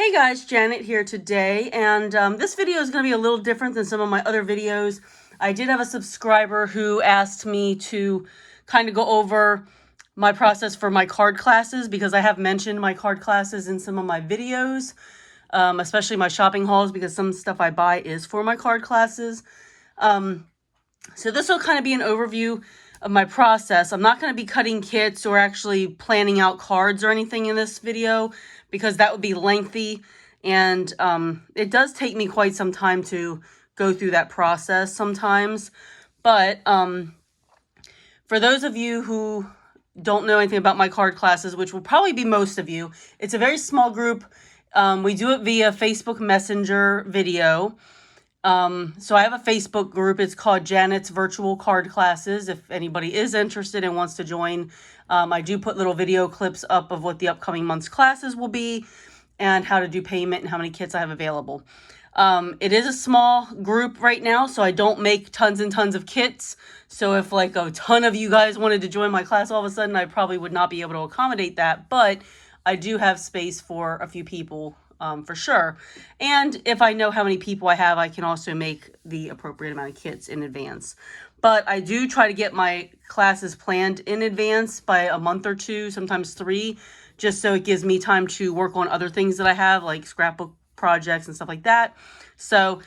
Hey guys, Janet here today, and this video is going to be a little different than some of my other videos. I did have a subscriber who asked me to kind of go over my process for my card classes, because I have mentioned my card classes in some of my videos, especially my shopping hauls, because some stuff I buy is for my card classes. So this will kind of be an overview of my process. I'm not going to be cutting kits or actually planning out cards or anything in this video, because that would be lengthy, and it does take me quite some time to go through that process sometimes. But for those of you who don't know anything about my card classes, which will probably be most of you, it's a very small group. We do it via Facebook Messenger video. So I have a Facebook group. It's called Janet's Virtual Card Classes. If anybody is interested and wants to join, I do put little video clips up of what the upcoming month's classes will be and how to do payment and how many kits I have available. It is a small group right now, so I don't make tons and tons of kits. So if like a ton of you guys wanted to join my class all of a sudden, I probably would not be able to accommodate that. But I do have space for a few people. For sure. And if I know how many people I have, I can also make the appropriate amount of kits in advance. But I do try to get my classes planned in advance by a month or two, sometimes 3, just so it gives me time to work on other things that I have, like scrapbook projects and stuff like that. So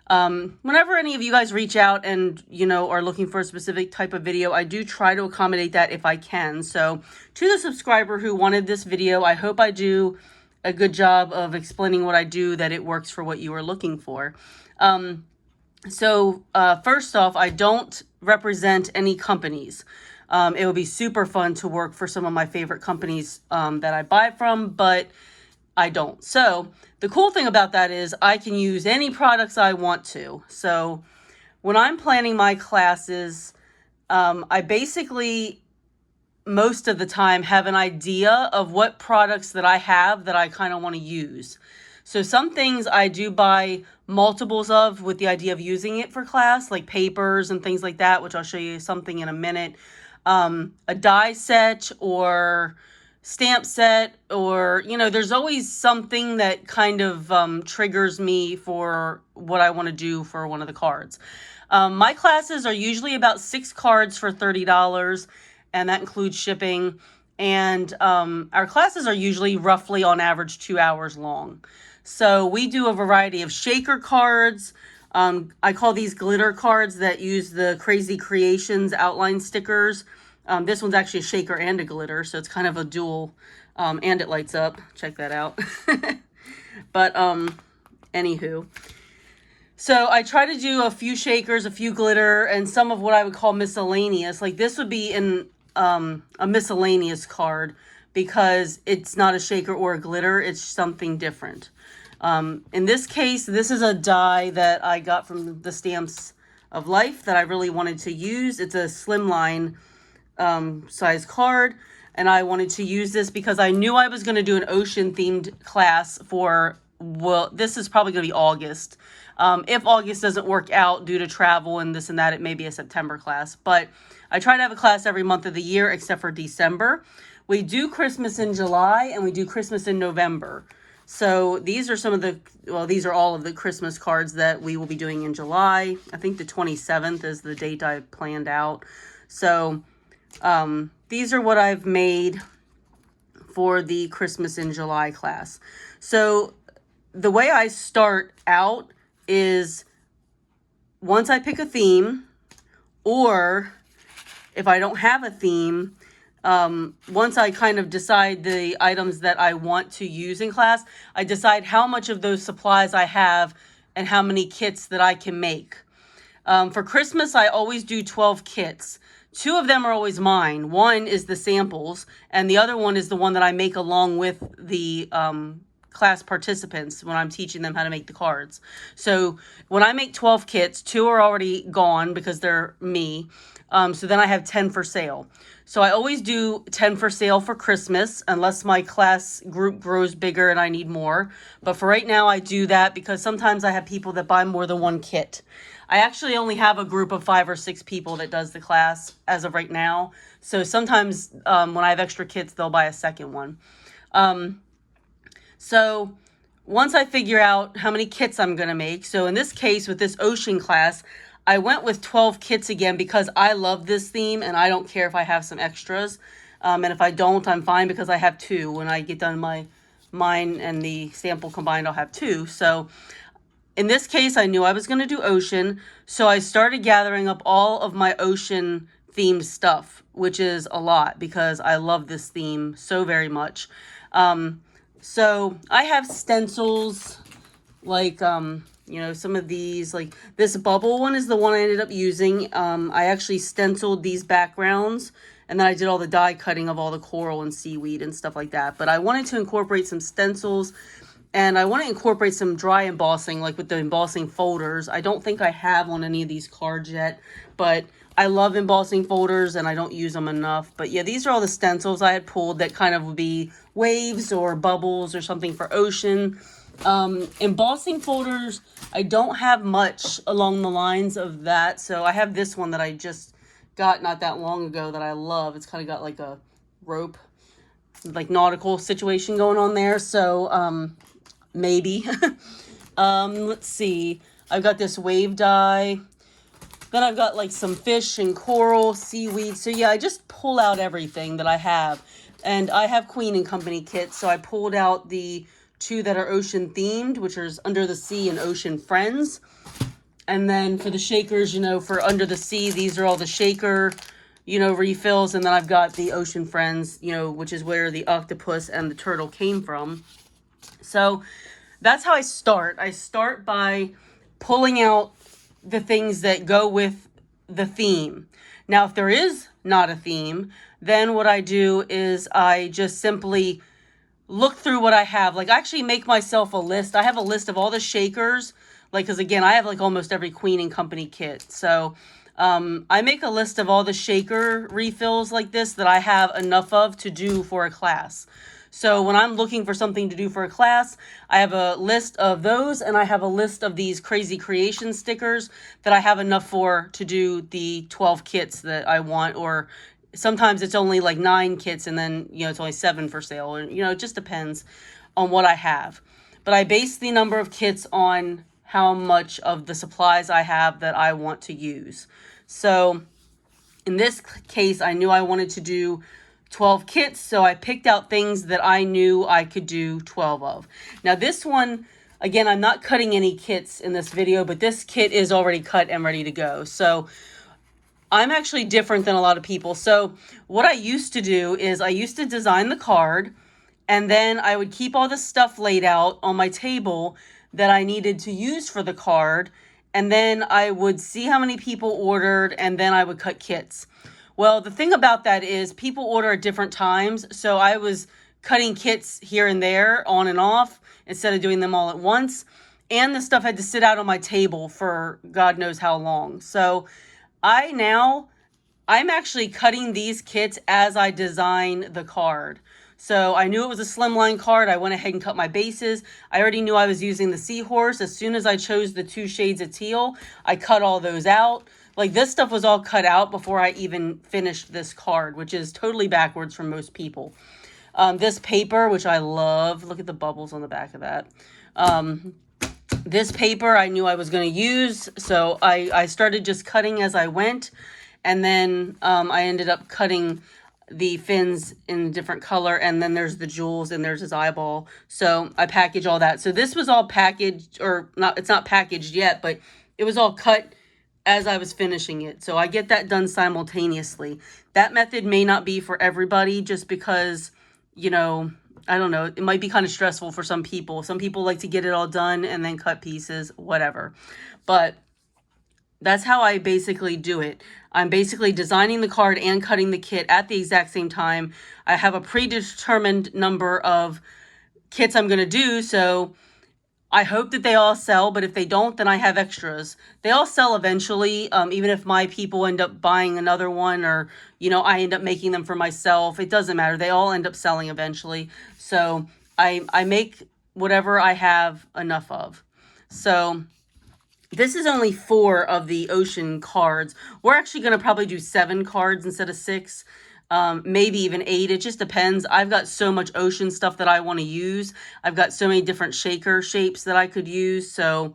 whenever any of you guys reach out and, are looking for a specific type of video, I do try to accommodate that if I can. So to the subscriber who wanted this video, I hope I do a good job of explaining what I do, that it works for what you are looking for. First off, I don't represent any companies. It would be super fun to work for some of my favorite companies that I buy from, but I don't. So the cool thing about that is I can use any products I want to. So when I'm planning my classes, I basically most of the time have an idea of what products that I have that I kind of want to use. So some things I do buy multiples of with the idea of using it for class, like papers and things like that, which I'll show you something in a minute. A die set or stamp set, or, there's always something that kind of triggers me for what I want to do for one of the cards. My classes are usually about 6 cards for $30. And that includes shipping. And our classes are usually roughly on average 2 hours long. So we do a variety of shaker cards. I call these glitter cards that use the Crazy Creations outline stickers. This one's actually a shaker and a glitter, so it's kind of a dual, and it lights up. Check that out. But anywho. So I try to do a few shakers, a few glitter, and some of what I would call miscellaneous. Like this would be in a miscellaneous card, because it's not a shaker or a glitter. It's something different. In this case, this is a die that I got from the Stamps of Life that I really wanted to use. It's a slimline size card, and I wanted to use this because I knew I was going to do an ocean themed class for, well, this is probably going to be August. If August doesn't work out due to travel and this and that, it may be a September class. But I try to have a class every month of the year except for December. We do Christmas in July and we do Christmas in November. So these are these are all of the Christmas cards that we will be doing in July. I think the 27th is the date I planned out. So these are what I've made for the Christmas in July class. So the way I start out is once I pick a theme, or if I don't have a theme, once I kind of decide the items that I want to use in class, I decide how much of those supplies I have and how many kits that I can make. For Christmas, I always do 12 kits. 2 of them are always mine. One is the samples, and the other one is the one that I make along with the class participants when I'm teaching them how to make the cards. So when I make 12 kits, 2 are already gone because they're me. So then I have 10 for sale. So I always do 10 for sale for Christmas, unless my class group grows bigger and I need more. But for right now, I do that because sometimes I have people that buy more than one kit. I actually only have a group of 5 or 6 people that does the class as of right now. So sometimes when I have extra kits, they'll buy a second one. So once I figure out how many kits I'm going to make, so in this case with this ocean class, I went with 12 kits again because I love this theme and I don't care if I have some extras. And if I don't, I'm fine because I have 2. When I get done mine and the sample combined, I'll have 2. So in this case, I knew I was going to do ocean, so I started gathering up all of my ocean themed stuff, which is a lot because I love this theme so very much. So I have stencils like, some of these, like this bubble one is the one I ended up using. I actually stenciled these backgrounds and then I did all the die cutting of all the coral and seaweed and stuff like that. But I wanted to incorporate some stencils and I want to incorporate some dry embossing, like with the embossing folders. I don't think I have on any of these cards yet, but I love embossing folders and I don't use them enough. But yeah, these are all the stencils I had pulled that kind of would be waves or bubbles or something for ocean. Embossing folders, I don't have much along the lines of that. So I have this one that I just got not that long ago that I love. It's kind of got like a rope, like nautical situation going on there. So, maybe. Let's see. I've got this wave die. Then I've got like some fish and coral, seaweed. So yeah, I just pull out everything that I have. And I have Queen and Company kits. So I pulled out the 2 that are ocean themed, which are Under the Sea and Ocean Friends. And then for the shakers, for Under the Sea, these are all the shaker, refills. And then I've got the Ocean Friends, which is where the octopus and the turtle came from. So that's how I start. I start by pulling out the things that go with the theme. Now, if there is not a theme, then what I do is I just simply look through what I have. Like, I actually make myself a list. I have a list of all the shakers, because again, I have like almost every Queen and Company kit. So I make a list of all the shaker refills like this that I have enough of to do for a class. So when I'm looking for something to do for a class, I have a list of those and I have a list of these crazy creation stickers that I have enough for to do the 12 kits that I want, or sometimes it's only like 9 kits and then, it's only 7 for sale, and it just depends on what I have. But I base the number of kits on how much of the supplies I have that I want to use. So in this case, I knew I wanted to do 12 kits, so I picked out things that I knew I could do 12 of. Now this one, again, I'm not cutting any kits in this video, but this kit is already cut and ready to go. So I'm actually different than a lot of people. So what I used to do is I used to design the card, and then I would keep all the stuff laid out on my table that I needed to use for the card, and then I would see how many people ordered, and then I would cut kits. Well, the thing about that is people order at different times, so I was cutting kits here and there, on and off, instead of doing them all at once, and the stuff had to sit out on my table for God knows how long. So I'm actually cutting these kits as I design the card. So I knew it was a slimline card. I went ahead and cut my bases. I already knew I was using the seahorse. As soon as I chose the 2 shades of teal, I cut all those out. Like, this stuff was all cut out before I even finished this card, which is totally backwards from most people. This paper, which I love. Look at the bubbles on the back of that. This paper I knew I was going to use, so I started just cutting as I went. And then I ended up cutting the fins in a different color, and then there's the jewels and there's his eyeball. So I package all that. So this was all packaged, or not, it's not packaged yet, but it was all cut as I was finishing it. So I get that done simultaneously. That method may not be for everybody, just because, I don't know, it might be kind of stressful for some people. Some people like to get it all done and then cut pieces, whatever. But that's how I basically do it. I'm basically designing the card and cutting the kit at the exact same time. I have a predetermined number of kits I'm going to do, so I hope that they all sell, but if they don't, then I have extras. They all sell eventually, even if my people end up buying another one, or, I end up making them for myself. It doesn't matter. They all end up selling eventually. So I make whatever I have enough of. So this is only 4 of the ocean cards. We're actually going to probably do 7 cards instead of 6. maybe even 8. It just depends. I've got so much ocean stuff that I want to use. I've got so many different shaker shapes that I could use. So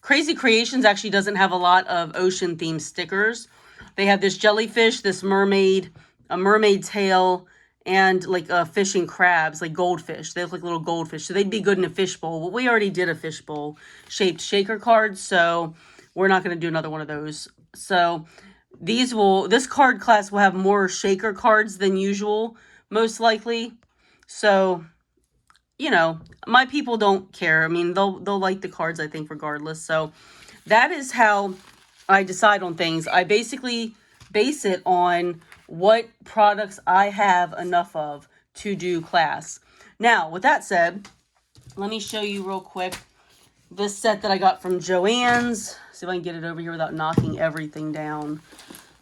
Crazy Creations actually doesn't have a lot of ocean themed stickers. They have this jellyfish, this mermaid, a mermaid tail, and like fishing crabs, like goldfish. They look like little goldfish. So they'd be good in a fishbowl. But we already did a fishbowl shaped shaker card, so we're not going to do another one of those. So this card class will have more shaker cards than usual, most likely. So, you know, my people don't care. I mean, they'll like the cards, I think, regardless. So that is how I decide on things. I basically base it on what products I have enough of to do class. Now, with that said, let me show you real quick this set that I got from Joann's. See if I can get it over here without knocking everything down.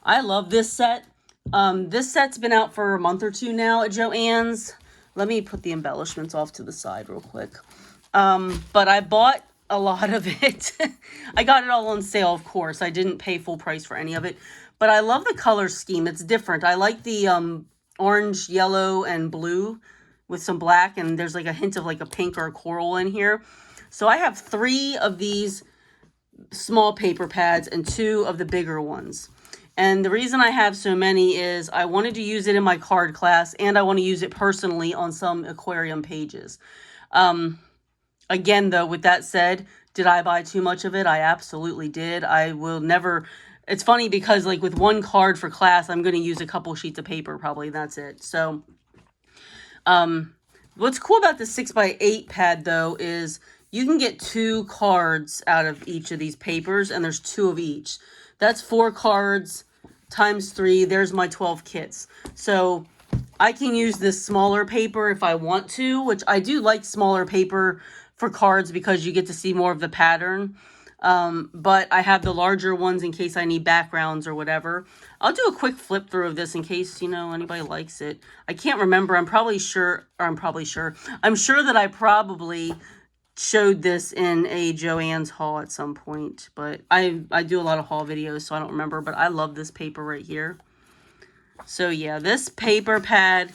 I love this set. This set's been out for a month or two now at Joann's. Let me put the embellishments off to the side real quick. But I bought a lot of it. I got it all on sale, of course. I didn't pay full price for any of it. But I love the color scheme. It's different. I like the orange, yellow, and blue with some black. And there's like a hint of like a pink or a coral in here. So I have 3 of these small paper pads and 2 of the bigger ones. And the reason I have so many is I wanted to use it in my card class, and I want to use it personally on some aquarium pages. Again, though, with that said, did I buy too much of it? I absolutely did. I will never... It's funny because, like, with one card for class, I'm going to use a couple sheets of paper, probably. That's it. So, what's cool about the 6x8 pad, though, is you can get 2 cards out of each of these papers, and there's 2 of each. That's 4 cards times 3. There's my 12 kits. So I can use this smaller paper if I want to, which I do like smaller paper for cards because you get to see more of the pattern. But I have the larger ones in case I need backgrounds or whatever. I'll do a quick flip through of this in case, you know, anybody likes it. I can't remember. I'm sure that I probably showed this in a Joann's haul at some point, but I do a lot of haul videos, so I don't remember, but I love this paper right here. So yeah, this paper pad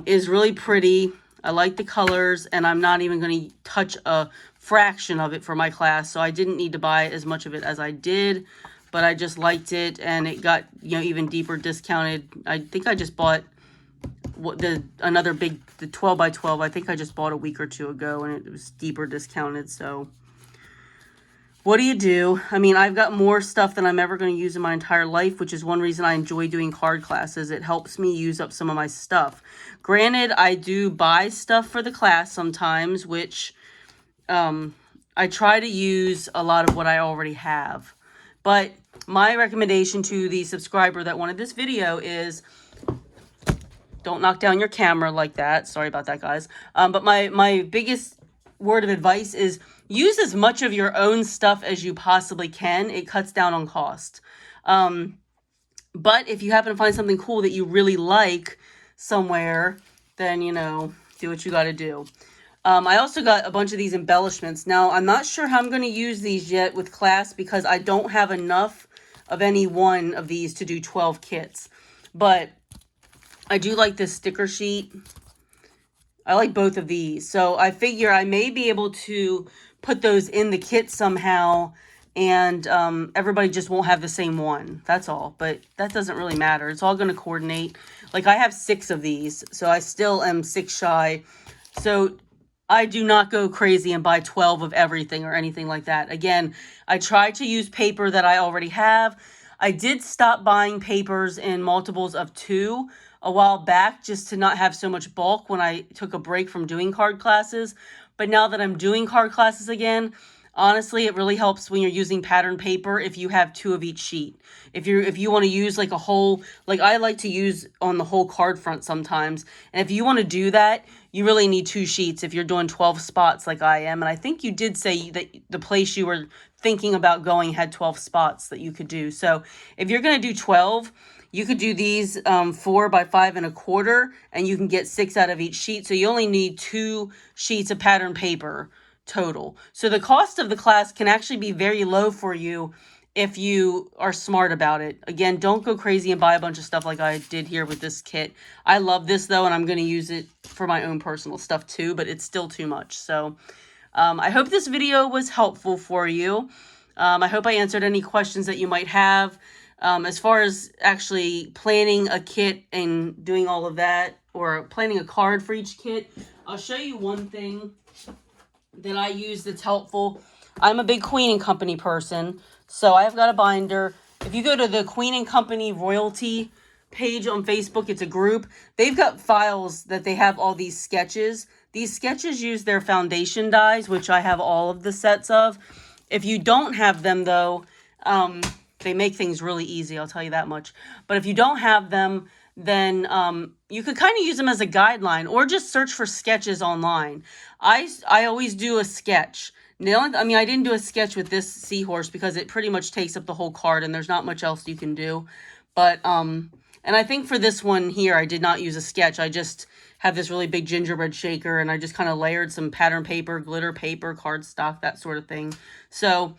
is really pretty. I like the colors, and I'm not even going to touch a fraction of it for my class, so I didn't need to buy as much of it as I did, but I just liked it, and it got, you know, even deeper discounted. I think I just bought the 12x12. I think I just bought a week or 2 ago, and it was deeper discounted. So what do? I mean, I've got more stuff than I'm ever going to use in my entire life, which is one reason I enjoy doing card classes. It helps me use up some of my stuff. Granted, I do buy stuff for the class sometimes, which I try to use a lot of what I already have. But my recommendation to the subscriber that wanted this video is, don't knock down your camera like that. Sorry about that, guys. But my biggest word of advice is use as much of your own stuff as you possibly can. It cuts down on cost. But if you happen to find something cool that you really like somewhere, then, you know, do what you got to do. I also got a bunch of these embellishments. Now, I'm not sure how I'm going to use these yet with class because I don't have enough of any one of these to do 12 kits. But I do like this sticker sheet. I like both of these. So I figure I may be able to put those in the kit somehow, and everybody just won't have the same one. That's all. But that doesn't really matter. It's all going to coordinate. Like, I have 6 of these, so I still am 6 shy. So I do not go crazy and buy 12 of everything or anything like that. Again, I try to use paper that I already have. I did stop buying papers in multiples of 2 a while back just to not have so much bulk when I took a break from doing card classes. But now that I'm doing card classes again, honestly, it really helps when you're using pattern paper if you have 2 of each sheet. If you want to use like a whole, like I like to use on the whole card front sometimes. And if you want to do that, you really need 2 sheets if you're doing 12 spots like I am. And I think you did say that the place you were thinking about going had 12 spots that you could do. So if you're going to do 12, you could do these 4 by 5 1/4, and you can get 6 out of each sheet. So you only need 2 sheets of pattern paper total. So the cost of the class can actually be very low for you if you are smart about it. Again, don't go crazy and buy a bunch of stuff like I did here with this kit. I love this though, and I'm going to use it for my own personal stuff too, but it's still too much. So I hope this video was helpful for you. I hope I answered any questions that you might have. As far as actually planning a kit and doing all of that, or planning a card for each kit, I'll show you one thing that I use that's helpful. I'm a big Queen & Company person, so I've got a binder. If you go to the Queen & Company royalty page on Facebook, it's a group. They've got files that they have all these sketches. These sketches use their foundation dies, which I have all of the sets of. If you don't have them, though, they make things really easy, I'll tell you that much. But if you don't have them, then you could kind of use them as a guideline, or just search for sketches online. I always do a sketch. I didn't do a sketch with this seahorse because it pretty much takes up the whole card and there's not much else you can do. But, and I think for this one here, I did not use a sketch. I just have this really big gingerbread shaker and I just kind of layered some pattern paper, glitter paper, cardstock, that sort of thing. So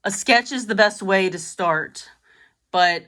a sketch is the best way to start. But,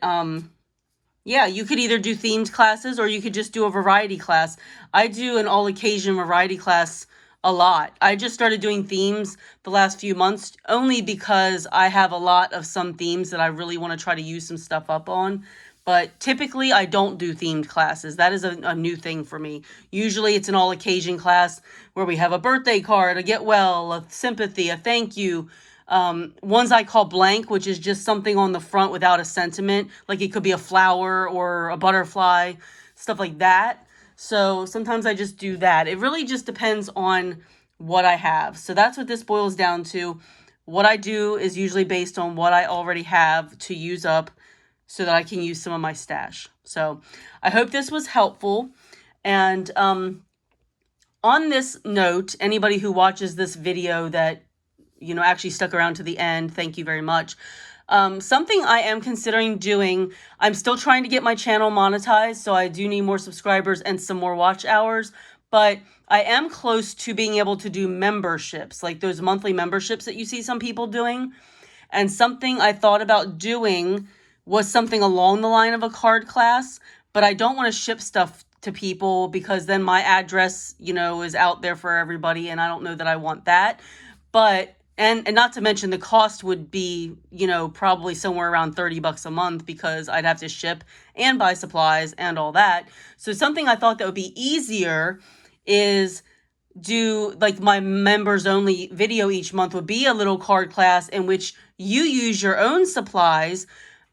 yeah, you could either do themed classes or you could just do a variety class. I do an all-occasion variety class a lot. I just started doing themes the last few months only because I have a lot of some themes that I really want to try to use some stuff up on. But typically, I don't do themed classes. That is a new thing for me. Usually, it's an all-occasion class where we have a birthday card, a get well, a sympathy, a thank you. Ones I call blank, which is just something on the front without a sentiment. Like it could be a flower or a butterfly, stuff like that. So sometimes I just do that. It really just depends on what I have. So that's what this boils down to. What I do is usually based on what I already have to use up so that I can use some of my stash. So I hope this was helpful. And on this note, anybody who watches this video that actually stuck around to the end, thank you very much. Something I am considering doing, I'm still trying to get my channel monetized, so I do need more subscribers and some more watch hours, but I am close to being able to do memberships, like those monthly memberships that you see some people doing. And something I thought about doing was something along the line of a card class, but I don't want to ship stuff to people because then my address, is out there for everybody, and I don't know that I want that. But and not to mention the cost would be, probably somewhere around $30 a month because I'd have to ship and buy supplies and all that. So something I thought that would be easier is do like my members only video each month would be a little card class in which you use your own supplies,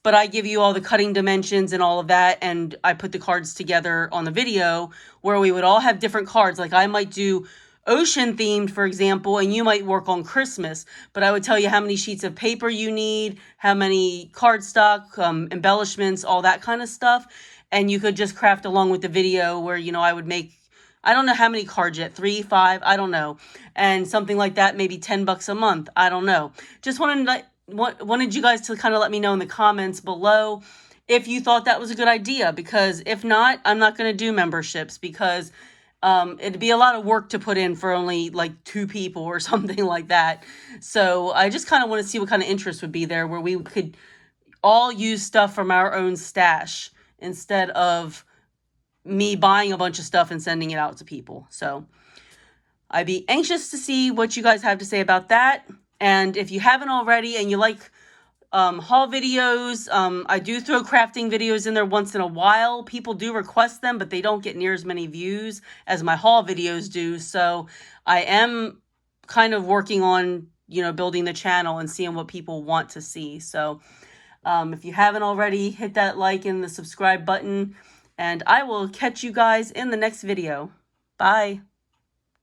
but I give you all the cutting dimensions and all of that, and I put the cards together on the video where we would all have different cards. Like I might do ocean themed, for example, and you might work on Christmas, but I would tell you how many sheets of paper you need, how many cardstock, embellishments, all that kind of stuff. And you could just craft along with the video where, I would make, I don't know how many cards yet, 3, 5, I don't know. And something like that, maybe $10 a month. I don't know. Just wanted you guys to kind of let me know in the comments below if you thought that was a good idea, because if not, I'm not going to do memberships because it'd be a lot of work to put in for only like 2 people or something like that. So I just kind of want to see what kind of interest would be there where we could all use stuff from our own stash instead of me buying a bunch of stuff and sending it out to people. So I'd be anxious to see what you guys have to say about that. And if you haven't already and you like haul videos, I do throw crafting videos in there once in a while. People do request them, but they don't get near as many views as my haul videos do. So I am kind of working on, building the channel and seeing what people want to see. So if you haven't already, hit that like and the subscribe button, and I will catch you guys in the next video. Bye.